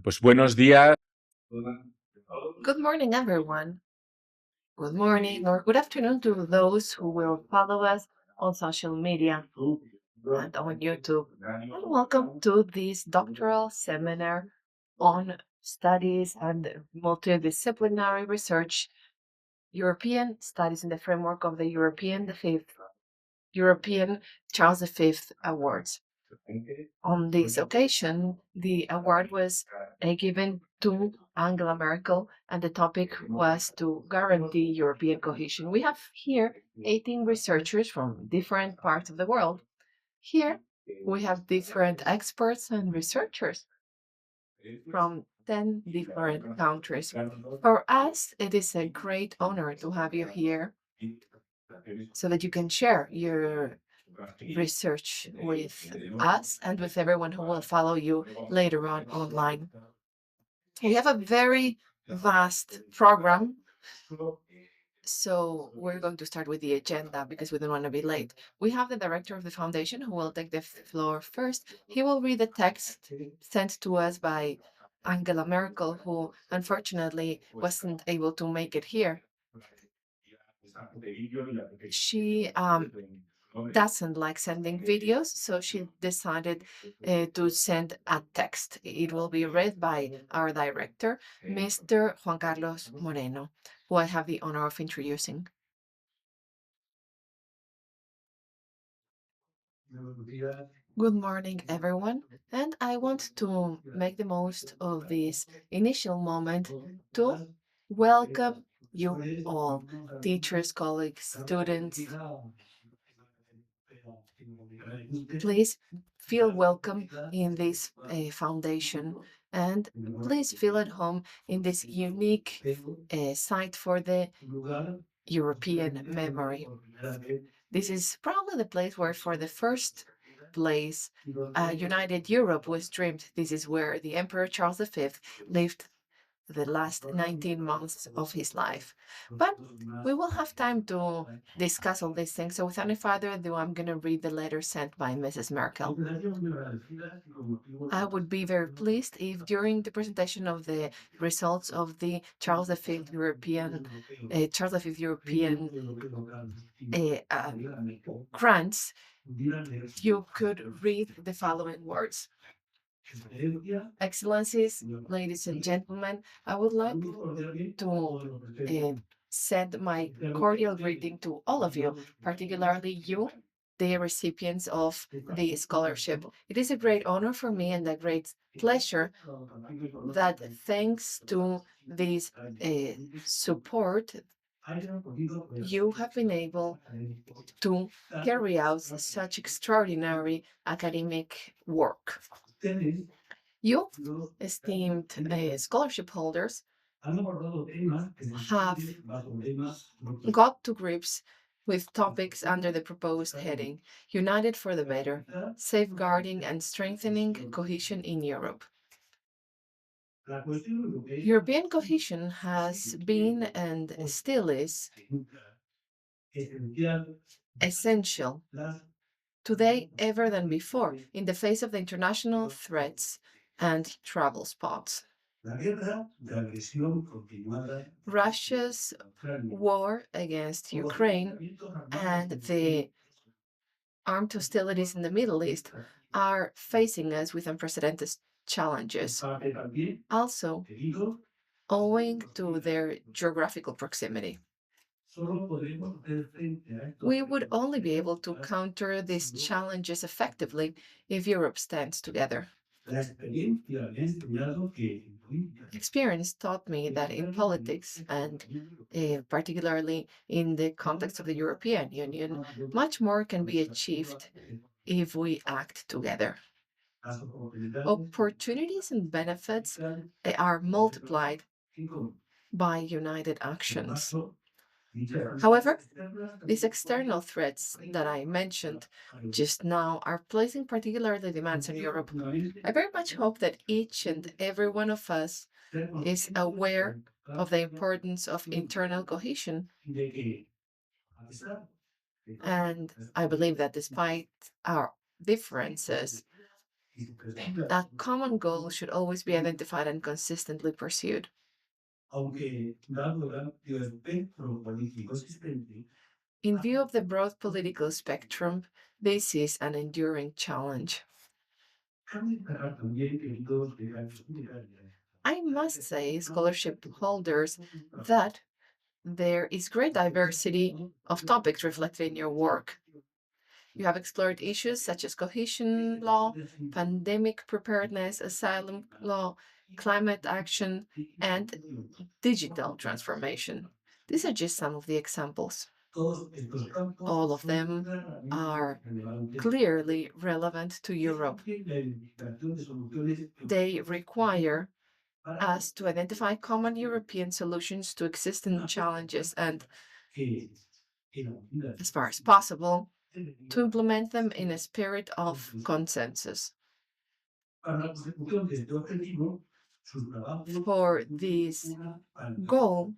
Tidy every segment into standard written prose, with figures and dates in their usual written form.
Pues buenos días. Good morning, everyone. Good morning or good afternoon to those who will follow us on social media and on YouTube. And welcome to this doctoral seminar on studies and multidisciplinary research, European studies in the framework of the European Charles V Awards. On this occasion, the award was given to Angela Merkel, and the topic was to guarantee European cohesion. We have here 18 researchers from different parts of the world. Here, we have different experts and researchers from 10 different countries. For us, it is a great honor to have you here so that you can share your research with us and with everyone who will follow you later on online. We have a very vast program, so we're going to start with the agenda because we don't want to be late. We have the director of the foundation who will take the floor first. He will read the text sent to us by Angela Merkel, who unfortunately wasn't able to make it here. She doesn't like sending videos, so she decided to send a text. It will be read by our director, Mr. Juan Carlos Moreno, who I have the honor of introducing. Good morning, everyone. And I want to make the most of this initial moment to welcome you all, teachers, colleagues, students. Please feel welcome in this foundation, and please feel at home in this unique site for the European memory. This is probably the place where, for the first place, United Europe was dreamed. This is where the Emperor Charles V lived the last 19 months of his life. But we will have time to discuss all these things. So without any further ado, I'm going to read the letter sent by Mrs. Merkel. I would be very pleased if during the presentation of the results of the Charles V European grants, you could read the following words. Excellencies, ladies and gentlemen, I would like to send my cordial greeting to all of you, particularly you, the recipients of the scholarship. It is a great honor for me and a great pleasure that thanks to this support, you have been able to carry out such extraordinary academic work. You, esteemed scholarship holders, have got to grips with topics under the proposed heading, United for the Better, Safeguarding and Strengthening Cohesion in Europe. European cohesion has been and still is essential today ever than before in the face of the international threats and trouble spots. Russia's war against Ukraine and the armed hostilities in the Middle East are facing us with unprecedented challenges. Also, owing to their geographical proximity. We would only be able to counter these challenges effectively if Europe stands together. Experience taught me that in politics, and particularly in the context of the European Union, much more can be achieved if we act together. Opportunities and benefits are multiplied by united actions. However, these external threats that I mentioned just now are placing particular demands on Europe. I very much hope that each and every one of us is aware of the importance of internal cohesion. And I believe that despite our differences, A common goal should always be identified and consistently pursued. In view of the broad political spectrum, this is an enduring challenge. I must say, scholarship holders, that there is great diversity of topics reflected in your work. You have explored issues such as cohesion law, pandemic preparedness, asylum law, climate action, and digital transformation. These are just some of the examples. All of them are clearly relevant to Europe. They require us to identify common European solutions to existing challenges and, as far as possible, to implement them in a spirit of consensus. For this goal,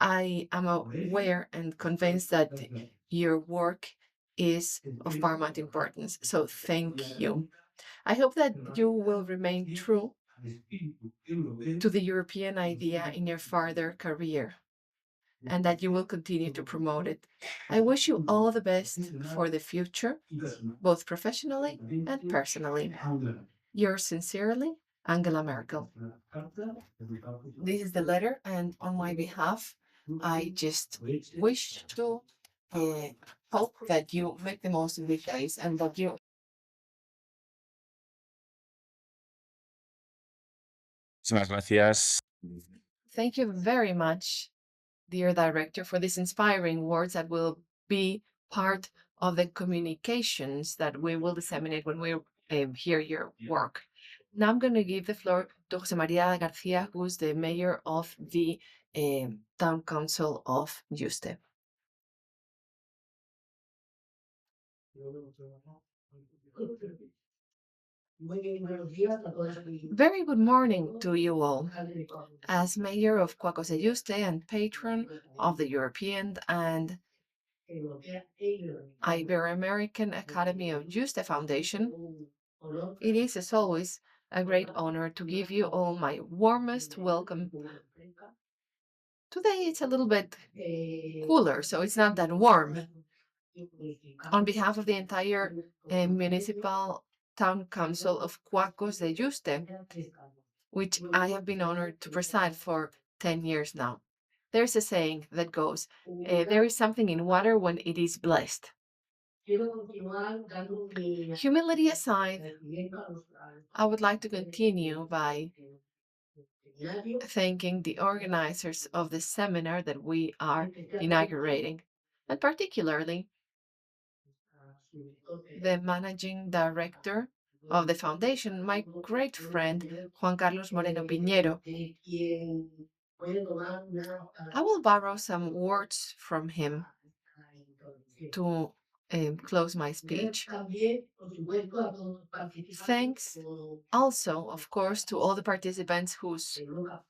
I am aware and convinced that your work is of paramount importance, so thank you. I hope that you will remain true to the European idea in your further career and that you will continue to promote it. I wish you all the best for the future, both professionally and personally. Yours sincerely, Angela Merkel. This is the letter, and on my behalf, I just wish to hope that you make the most of these days and that you. Muchísimas gracias. Thank you very much, dear director, for these inspiring words that will be part of the communications that we will disseminate when we hear your work. Now I'm going to give the floor to José María García, who's the mayor of the town council of Yuste. Very good morning to you all. As mayor of Cuacos de Yuste and patron of the European and Ibero-American Academy of Yuste Foundation, it is, as always, a great honor to give you all my warmest welcome. Today it's a little bit cooler, so it's not that warm. On behalf of the entire municipal town council of Cuacos de Yuste, which I have been honored to preside for 10 years now. There's a saying that goes, there is something in water when it is blessed. Humility aside, I would like to continue by thanking the organizers of the seminar that we are inaugurating, and particularly the managing director of the foundation, my great friend Juan Carlos Moreno Piñero. I will borrow some words from him to close my speech. Thanks also, of course, to all the participants whose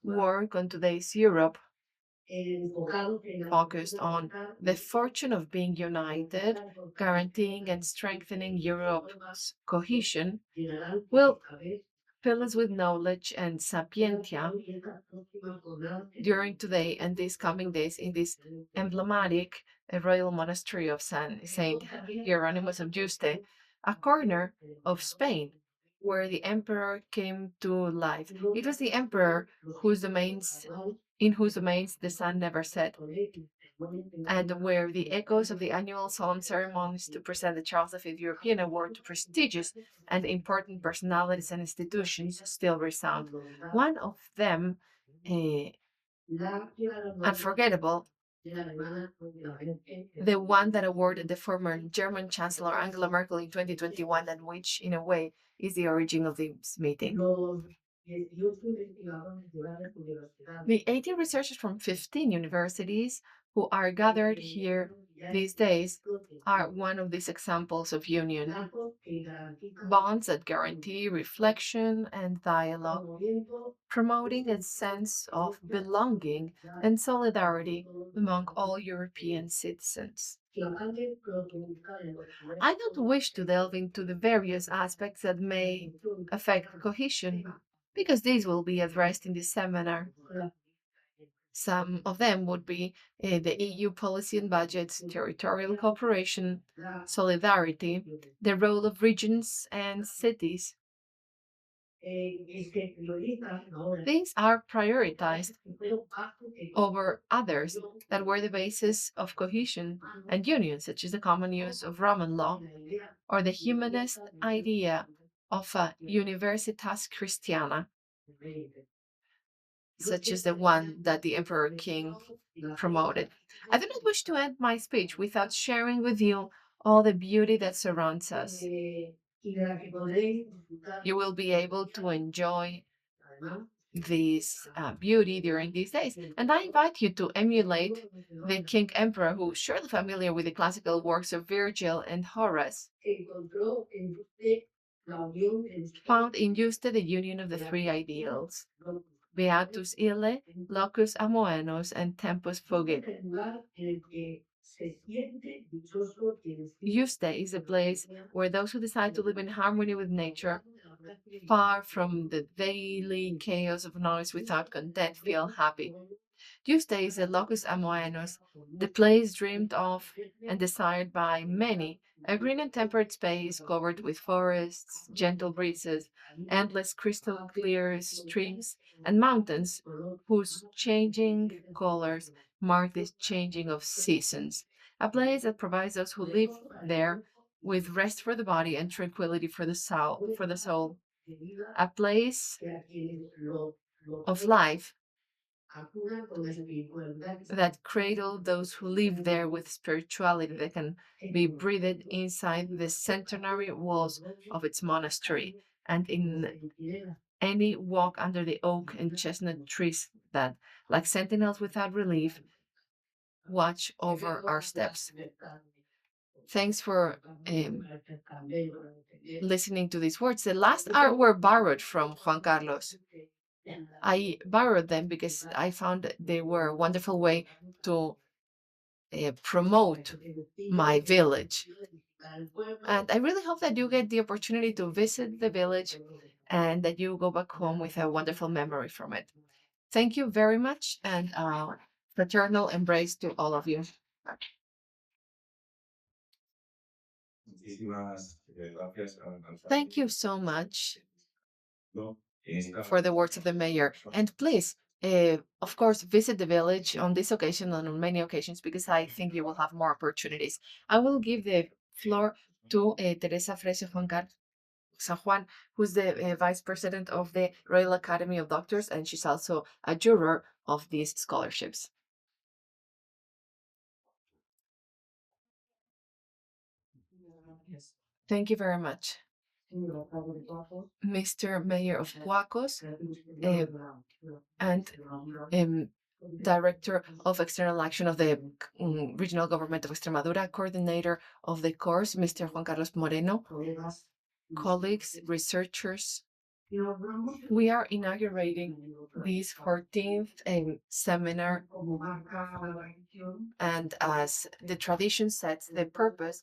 work on today's Europe focused on the fortune of being united, guaranteeing and strengthening Europe's cohesion, will fill us with knowledge and sapientia during today and these coming days in this emblematic royal monastery of Saint Hieronymus of Yuste, a corner of Spain where the emperor came to life. It was the emperor in whose domains the sun never set, and where the echoes of the annual solemn ceremonies to present the Charles V European Award to prestigious and important personalities and institutions still resound. One of them, unforgettable, the one that awarded the former German Chancellor Angela Merkel in 2021, and which, in a way, is the origin of this meeting. The 18 researchers from 15 universities who are gathered here these days are one of these examples of union. Bonds that guarantee reflection and dialogue, promoting a sense of belonging and solidarity among all European citizens. I don't wish to delve into the various aspects that may affect cohesion, because these will be addressed in this seminar. Some of them would be the EU policy and budgets, territorial cooperation, solidarity, the role of regions and cities. These are prioritized over others that were the basis of cohesion and union, such as the common use of Roman law or the humanist idea of a Universitas Christiana, such as the one that the Emperor King promoted. I do not wish to end my speech without sharing with you all the beauty that surrounds us. You will be able to enjoy this beauty during these days. And I invite you to emulate the King Emperor, who is surely familiar with the classical works of Virgil and Horace, found in Yuste the union of the three ideals, Beatus ille, locus amoenos, and tempus fugit. Yuste is a place where those who decide to live in harmony with nature, far from the daily chaos of noise without content, feel happy. Tuesday is the locus amoenos, the place dreamed of and desired by many, a green and temperate space covered with forests, gentle breezes, endless crystal clear streams, and mountains whose changing colors mark the changing of seasons. A place that provides those who live there with rest for the body and tranquility for the soul. A place of life that cradle those who live there with spirituality that can be breathed inside the centenary walls of its monastery and in any walk under the oak and chestnut trees that, like sentinels without relief, watch over our steps. Thanks for listening to these words. The last are were borrowed from Juan Carlos. I borrowed them because I found they were a wonderful way to promote my village. And I really hope that you get the opportunity to visit the village and that you go back home with a wonderful memory from it. Thank you very much, and fraternal embrace to all of you. Thank you so much for the words of the mayor. And please, of course, visit the village on this occasion and on many occasions, because I think you will have more opportunities. I will give the floor to TERESA FREIXES SANJUÁN, who's the vice president of the Royal Academy of Doctors, and she's also a juror of these scholarships. Thank you very much. Mr. Mayor of Cuacos, and Director of External Action of the Regional Government of Extremadura, Coordinator of the course, Mr. Juan Carlos Moreno, colleagues, researchers. We are inaugurating this 14th seminar, and as the tradition sets, the purpose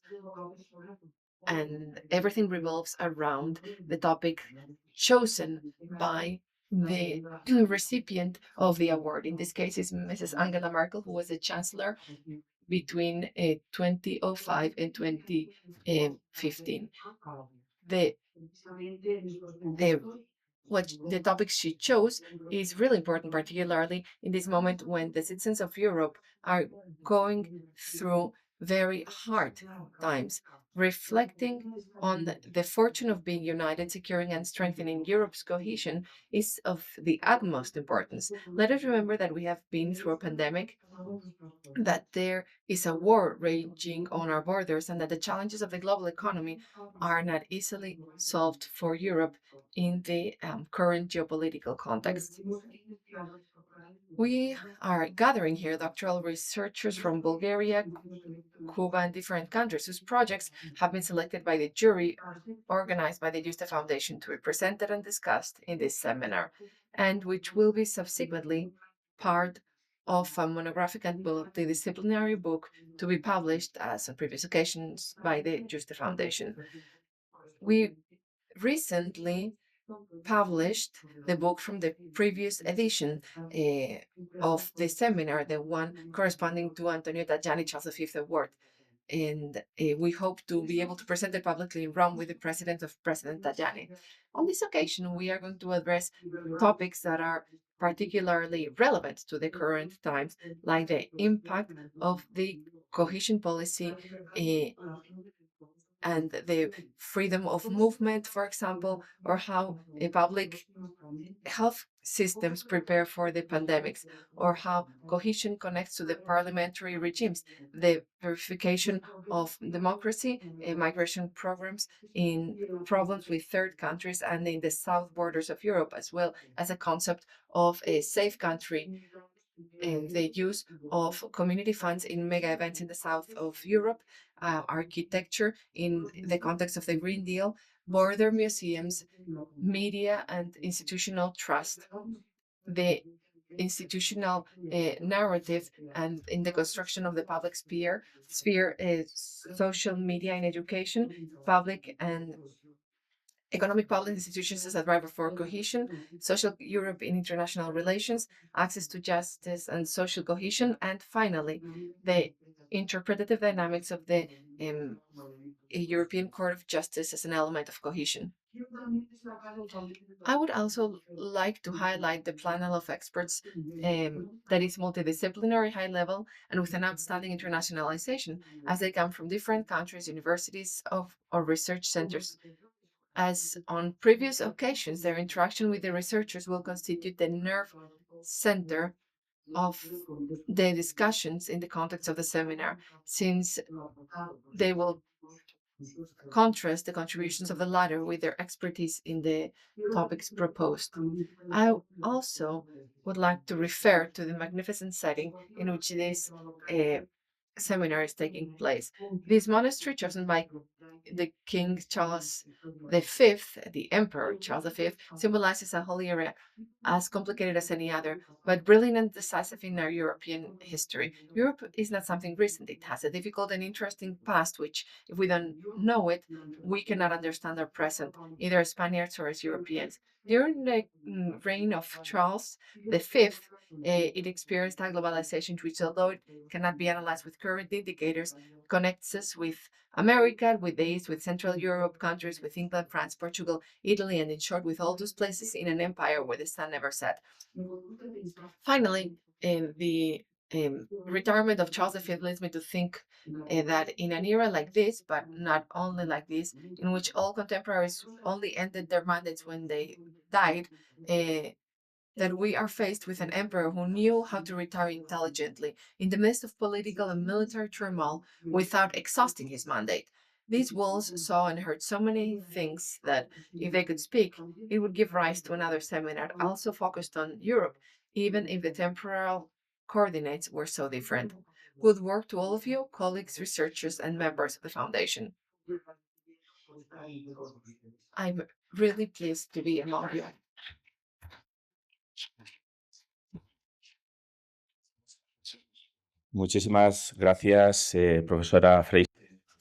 and everything revolves around the topic chosen by the recipient of the award. In this case, is Mrs. Angela Merkel, who was the chancellor between 2005 and 2015. What the topic she chose is really important, particularly in this moment when the citizens of Europe are going through very hard times. Reflecting on the fortune of being united, securing and strengthening Europe's cohesion is of the utmost importance. Let us remember that we have been through a pandemic, that there is a war raging on our borders, and that the challenges of the global economy are not easily solved for Europe in the current geopolitical context. We are gathering here doctoral researchers from Bulgaria, Cuba, and different countries whose projects have been selected by the jury organized by the Yuste Foundation to be presented and discussed in this seminar, and which will be subsequently part of a monographic and multidisciplinary book to be published, as on previous occasions, by the Yuste Foundation. We recently published the book from the previous edition of the seminar, the one corresponding to Antonio Tajani Charles V Award. And we hope to be able to present it publicly in Rome with the President Tajani. On this occasion, we are going to address topics that are particularly relevant to the current times, like the impact of the cohesion policy and the freedom of movement, for example, or how public health systems prepare for the pandemics, or how cohesion connects to the parliamentary regimes, the verification of democracy, migration programs in problems with third countries and in the south borders of Europe, as well as a concept of a safe country, the use of community funds in mega events in the south of Europe, architecture in the context of the Green Deal, border museums, media and institutional trust, the institutional narrative and in the construction of the public sphere, social media in education, public and economic public institutions as a driver for cohesion, social Europe in international relations, access to justice and social cohesion, and finally, the interpretative dynamics of the European Court of Justice as an element of cohesion. I would also like to highlight the panel of experts that is multidisciplinary, high level, and with an outstanding internationalization, as they come from different countries, universities, or research centers. As on previous occasions, their interaction with the researchers will constitute the nerve center of the discussions in the context of the seminar, since they will contrast the contributions of the latter with their expertise in the topics proposed. I also would like to refer to the magnificent setting in which this seminar is taking place. This monastery, chosen by the King Charles V, the Emperor Charles V, symbolizes a holy area as complicated as any other, but brilliant and decisive in our European history. Europe is not something recent. It has a difficult and interesting past, which, if we don't know it, we cannot understand our present, either as Spaniards or as Europeans. During the reign of Charles V, it experienced a globalization which, although it cannot be analyzed with current indicators, connects us with America, with the East, with Central Europe countries, with England, France, Portugal, Italy, and in short, with all those places in an empire where the sun never set. Finally, the retirement of Charles V leads me to think that in an era like this, but not only like this, in which all contemporaries only ended their mandates when they died, that we are faced with an emperor who knew how to retire intelligently in the midst of political and military turmoil without exhausting his mandate. These walls saw and heard so many things that, if they could speak, it would give rise to another seminar also focused on Europe, even if the temporal coordinates were so different. Good work to all of you, colleagues, researchers, and members of the Foundation. I'm really pleased to be among you. Muchísimas gracias, profesora Freixes.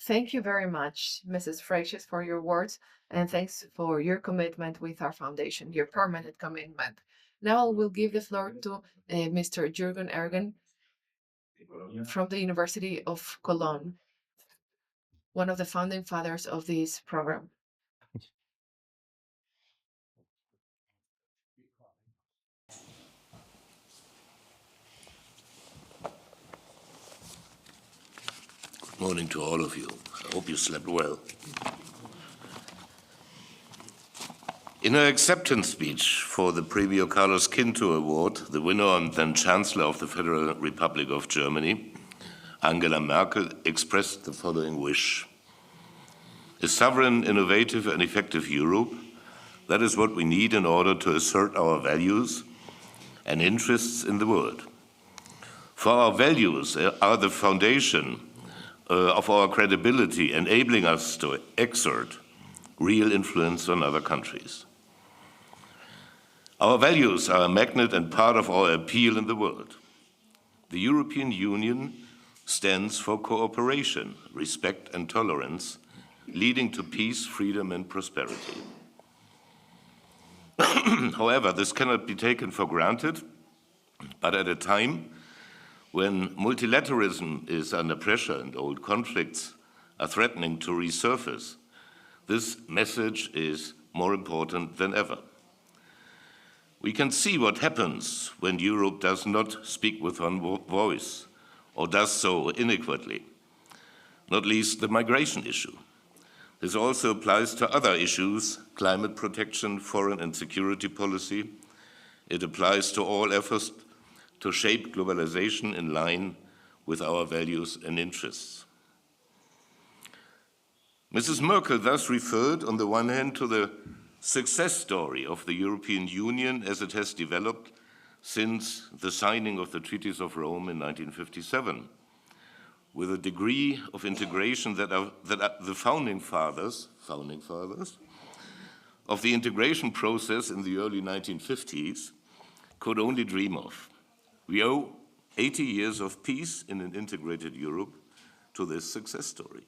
Thank you very much, Mrs. Freixes, for your words, and thanks for your commitment with our foundation, your permanent commitment. Now I will give the floor to Mr. Jürgen from the University of Cologne, one of the founding fathers of this program. Good morning to all of you. I hope you slept well. In her acceptance speech for the Previo Carlos Quinto Award, the winner and then Chancellor of the Federal Republic of Germany, Angela Merkel, expressed the following wish. A sovereign, innovative and effective Europe, that is what we need in order to assert our values and interests in the world. For our values are the foundation of our credibility, enabling us to exert real influence on other countries. Our values are a magnet and part of our appeal in the world. The European Union stands for cooperation, respect and tolerance, leading to peace, freedom and prosperity. However, this cannot be taken for granted, but at a time when multilateralism is under pressure and old conflicts are threatening to resurface, this message is more important than ever. We can see what happens when Europe does not speak with one voice, or does so inadequately, not least the migration issue. This also applies to other issues, climate protection, foreign and security policy. It applies to all efforts to shape globalization in line with our values and interests. Mrs. Merkel thus referred, on the one hand, to the success story of the European Union as it has developed since the signing of the Treaties of Rome in 1957, with a degree of integration that the founding fathers of the integration process in the early 1950s could only dream of. We owe 80 years of peace in an integrated Europe to this success story.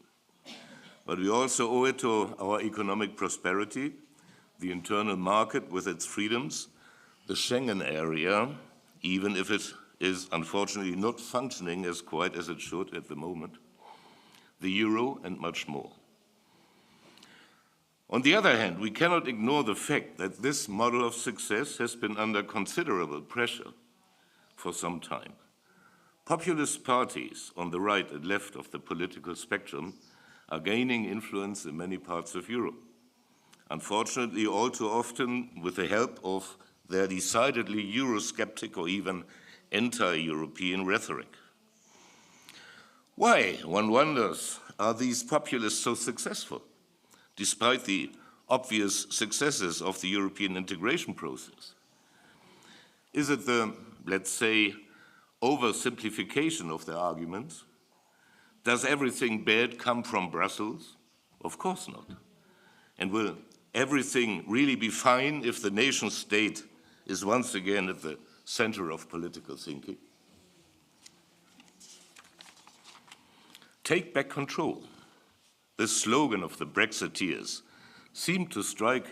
But we also owe it to our economic prosperity, the internal market with its freedoms, the Schengen area, even if it is unfortunately not functioning as quite as it should at the moment, the euro, and much more. On the other hand, we cannot ignore the fact that this model of success has been under considerable pressure for some time. Populist parties on the right and left of the political spectrum are gaining influence in many parts of Europe. Unfortunately, all too often with the help of their decidedly Eurosceptic or even anti-European rhetoric. Why, one wonders, are these populists so successful, despite the obvious successes of the European integration process? Is it the, let's say, oversimplification of their arguments? Does everything bad come from Brussels? Of course not. And will everything really be fine if the nation state is once again at the center of political thinking? Take back control. This slogan of the Brexiteers seemed to strike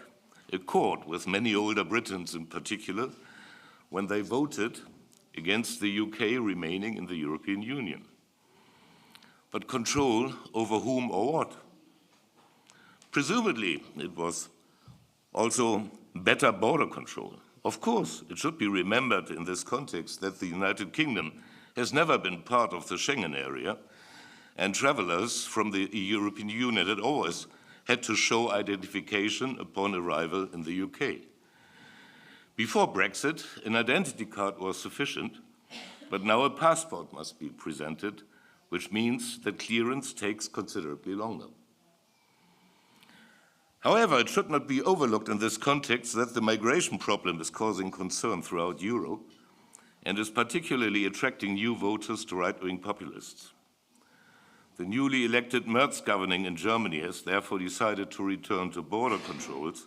a chord with many older Britons in particular when they voted against the UK remaining in the European Union. But control over whom or what? Presumably, it was also better border control. Of course, it should be remembered in this context that the United Kingdom has never been part of the Schengen area, and travelers from the European Union had always had to show identification upon arrival in the UK. Before Brexit, an identity card was sufficient, but now a passport must be presented, which means that clearance takes considerably longer. However, it should not be overlooked in this context that the migration problem is causing concern throughout Europe and is particularly attracting new voters to right-wing populists. The newly elected Merz governing in Germany has therefore decided to return to border controls,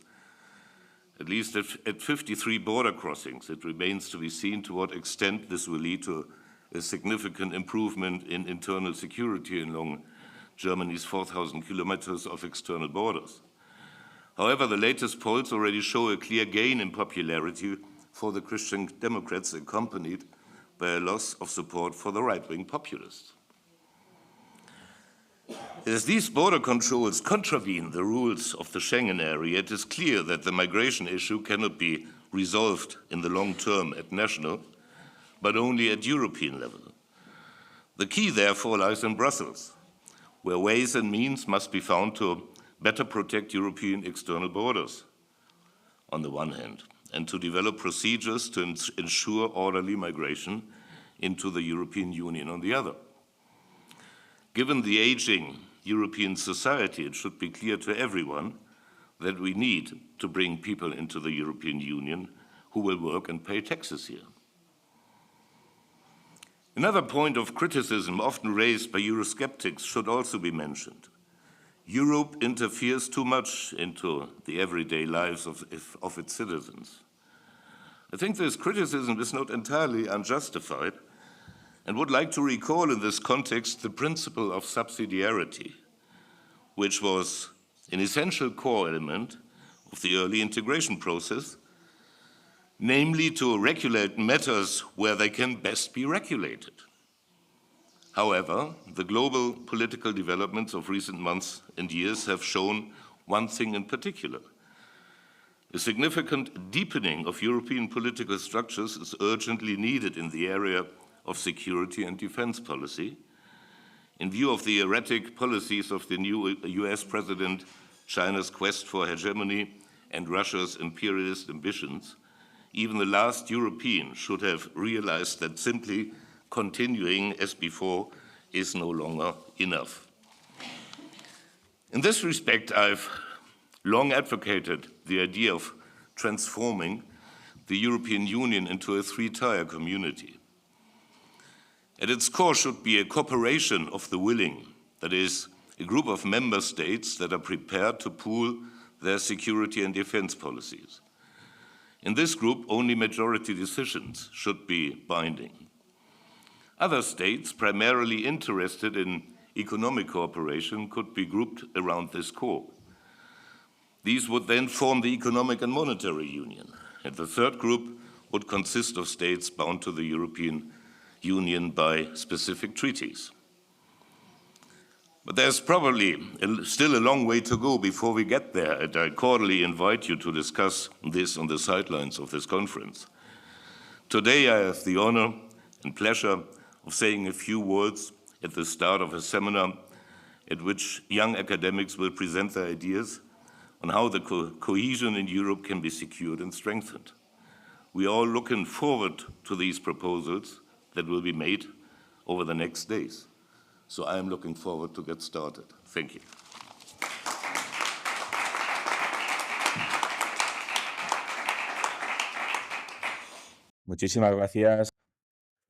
at least at 53 border crossings. It remains to be seen to what extent this will lead to a significant improvement in internal security along Germany's 4,000 kilometers of external borders. However, the latest polls already show a clear gain in popularity for the Christian Democrats, accompanied by a loss of support for the right-wing populists. As these border controls contravene the rules of the Schengen area, it is clear that the migration issue cannot be resolved in the long term at national, but only at European level. The key, therefore, lies in Brussels, where ways and means must be found to better protect European external borders, on the one hand, and to develop procedures to ensure orderly migration into the European Union on the other. Given the aging European society, it should be clear to everyone that we need to bring people into the European Union who will work and pay taxes here. Another point of criticism often raised by Eurosceptics should also be mentioned. Europe interferes too much into the everyday lives of its citizens. I think this criticism is not entirely unjustified, and would like to recall in this context the principle of subsidiarity, which was an essential core element of the early integration process, namely to regulate matters where they can best be regulated. However, the global political developments of recent months and years have shown one thing in particular. A significant deepening of European political structures is urgently needed in the area of security and defense policy. In view of the erratic policies of the new US President, China's quest for hegemony, and Russia's imperialist ambitions, even the last European should have realized that simply continuing as before is no longer enough. In this respect, I've long advocated the idea of transforming the European Union into a three-tier community. At its core should be a cooperation of the willing, that is, a group of member states that are prepared to pool their security and defense policies. In this group, only majority decisions should be binding. Other states, primarily interested in economic cooperation, could be grouped around this core. These would then form the Economic and Monetary Union, and the third group would consist of states bound to the European Union by specific treaties. But there's probably still a long way to go before we get there, and I cordially invite you to discuss this on the sidelines of this conference. Today I have the honor and pleasure of saying a few words at the start of a seminar at which young academics will present their ideas on how the cohesion in Europe can be secured and strengthened. We are all looking forward to these proposals that will be made over the next days. So I am looking forward to get started. Thank you. Muchísimas gracias.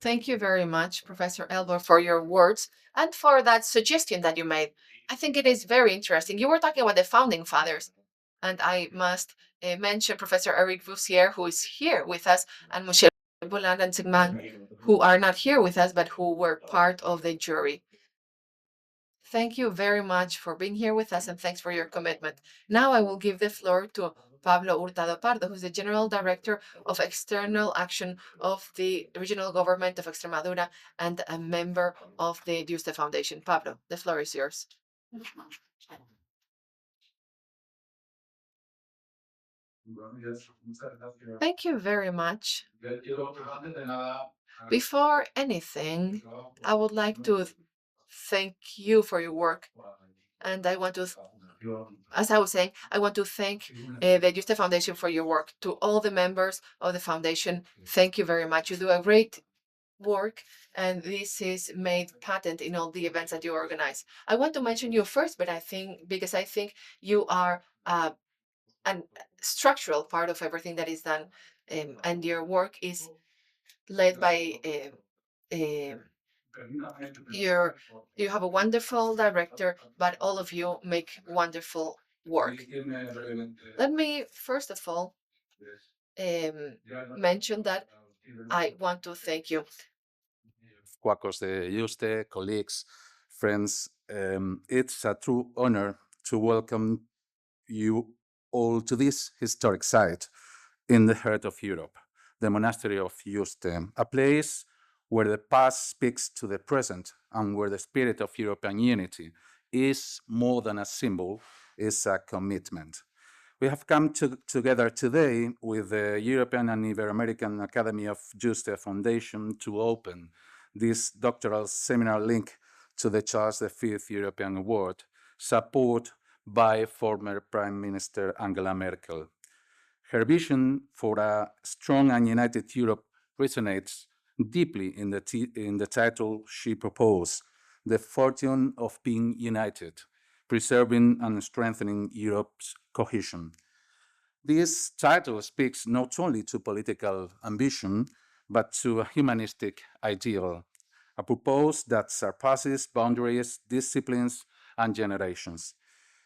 Thank you very much, Professor Elbert, for your words and for that suggestion that you made. I think it is very interesting. You were talking about the founding fathers, and I must mention Professor Eric Voussier, who is here with us, and Michel Boulard and Sigman, who are not here with us, but who were part of the jury. Thank you very much for being here with us, and thanks for your commitment. Now I will give the floor to Pablo Hurtado Pardo, who's the General Director of External Action of the Regional Government of Extremadura and a member of the Yuste Foundation. Pablo, the floor is yours. Thank you very much. Before anything, I would like to thank you for your work. And I want to, as I was saying, I want to thank the Yuste Foundation for your work. To all the members of the foundation, thank you very much. You do a great work, and this is made patent in all the events that you organize. I want to mention you first, but I think you are a structural part of everything that is done, and your work is led by you have a wonderful director, but all of you make wonderful work. Let me first of all mention that I want to thank you. Cuacos de Yuste, colleagues, friends, it's a true honor to welcome you all to this historic site in the heart of Europe, the monastery of Yuste, a place where the past speaks to the present and where the spirit of European unity is more than a symbol, is a commitment. We have come together today with the European and Ibero-American Academy of Yuste Foundation to open this doctoral seminar linked to the Charles V European Award, supported by former Prime Minister Angela Merkel. Her vision for a strong and united Europe resonates deeply in the title she proposed, The Fortune of Being United, Preserving and Strengthening Europe's Cohesion. This title speaks not only to political ambition, but to a humanistic ideal, a purpose that surpasses boundaries, disciplines, and generations.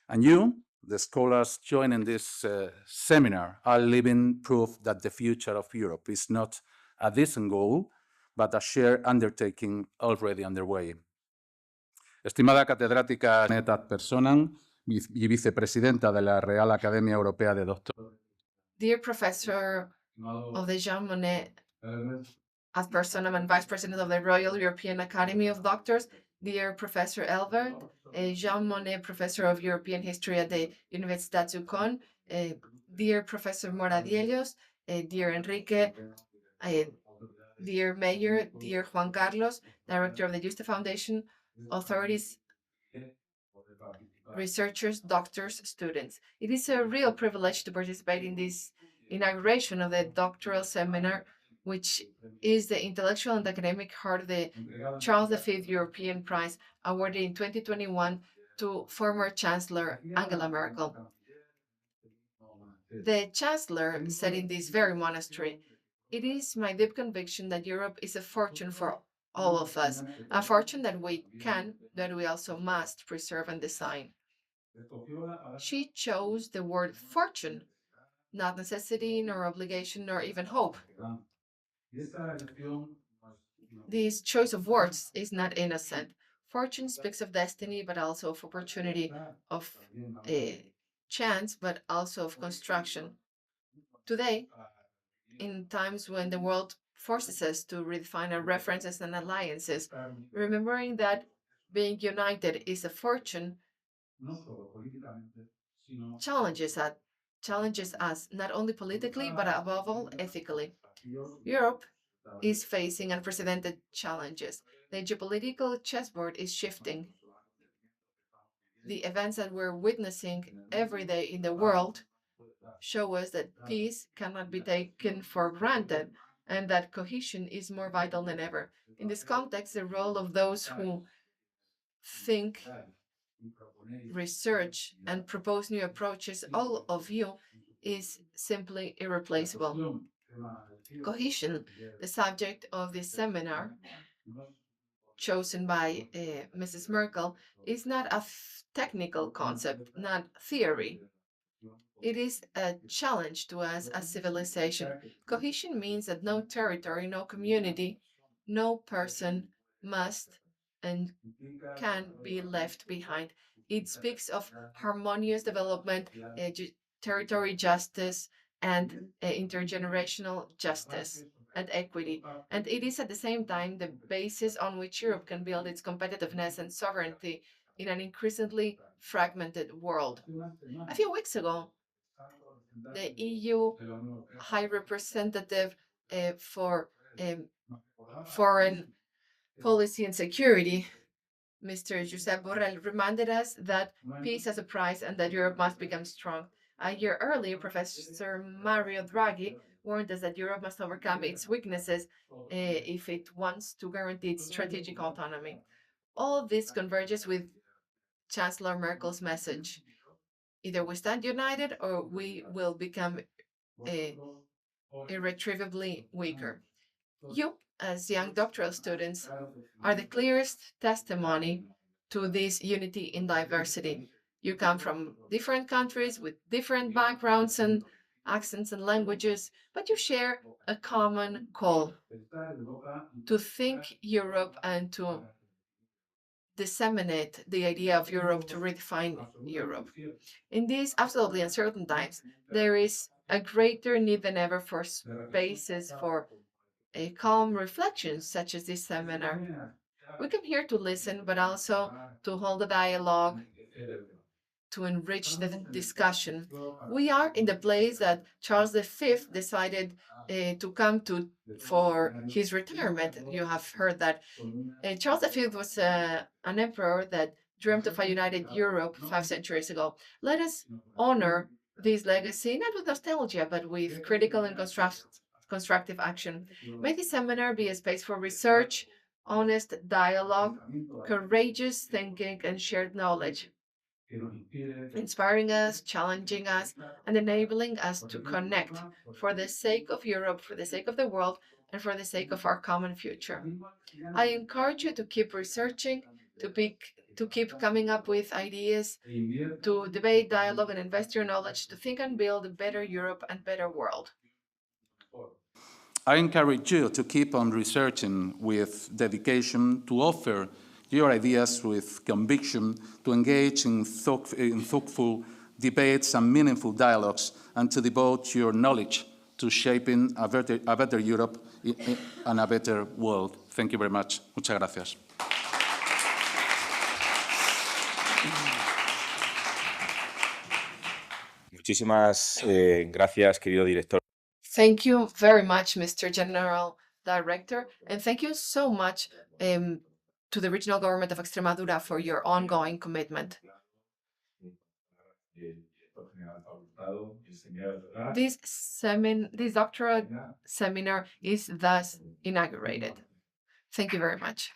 And you, the scholars joining this seminar, are living proof that the future of Europe is not a distant goal, but a shared undertaking already underway. Estimada catedrática Monnet ad personam y vicepresidenta de la Real Academia Europea de Doctores. Dear Professor of the Jean Monnet ad personam and Vice President of the Royal European Academy of Doctors, dear Professor ELVERT, Jean Monnet Professor of European History at the Universitat du Con, dear Professor Moradiellos, dear Enrique, dear Mayor, dear Juan Carlos, Director of the Yuste Foundation, authorities, researchers, doctors, students. It is a real privilege to participate in this inauguration of the doctoral seminar, which is the intellectual and academic heart of the Charles V European Prize, awarded in 2021 to former Chancellor Angela Merkel. The Chancellor said in this very monastery, "It is my deep conviction that Europe is a fortune for all of us, a fortune that we can, that we also must preserve and design." She chose the word fortune, not necessity, nor obligation, nor even hope. This choice of words is not innocent. Fortune speaks of destiny, but also of opportunity, of chance, but also of construction. Today, in times when the world forces us to redefine our references and alliances, remembering that being united is a fortune challenges us not only politically, but above all, ethically. Europe is facing unprecedented challenges. The geopolitical chessboard is shifting. The events that we're witnessing every day in the world show us that peace cannot be taken for granted and that cohesion is more vital than ever. In this context, the role of those who think, research, and propose new approaches, all of you, is simply irreplaceable. Cohesion, the subject of this seminar, chosen by Mrs. Merkel, is not a technical concept, not theory. It is a challenge to us as civilization. Cohesion means that no territory, no community, no person must and can be left behind. It speaks of harmonious development, territory justice, and intergenerational justice and equity. And it is at the same time the basis on which Europe can build its competitiveness and sovereignty in an increasingly fragmented world. A few weeks ago, the EU High Representative for Foreign Policy and Security, Mr. Josep Borrell, reminded us that peace has a price and that Europe must become strong. A year earlier, Professor Mario Draghi warned us that Europe must overcome its weaknesses if it wants to guarantee its strategic autonomy. All this converges with Chancellor Merkel's message. Either we stand united or we will become irretrievably weaker. You, as young doctoral students, are the clearest testimony to this unity in diversity. You come from different countries with different backgrounds and accents and languages, but you share a common call to think Europe and to disseminate the idea of Europe, to redefine Europe. In these absolutely uncertain times, there is a greater need than ever for spaces for a calm reflections such as this seminar. We come here to listen, but also to hold a dialogue, to enrich the discussion. We are in the place that Charles V decided to come to for his retirement. You have heard that. Charles V was an emperor that dreamt of a united Europe 5 centuries ago. Let us honor this legacy, not with nostalgia, but with critical and constructive action. May this seminar be a space for research, honest dialogue, courageous thinking, and shared knowledge, inspiring us, challenging us, and enabling us to connect for the sake of Europe, for the sake of the world, and for the sake of our common future. I encourage you to keep researching, to keep coming up with ideas, to debate, dialogue, and invest your knowledge to think and build a better Europe and better world. I encourage you to keep on researching with dedication, to offer your ideas with conviction, to engage in thoughtful debates and meaningful dialogues, and to devote your knowledge to shaping a better Europe and a better world. Thank you very much. Muchas gracias. Muchísimas gracias, querido director. Thank you very much, Mr. General Director, and thank you so much to the regional government of Extremadura for your ongoing commitment. This doctorate seminar is thus inaugurated. Thank you very much.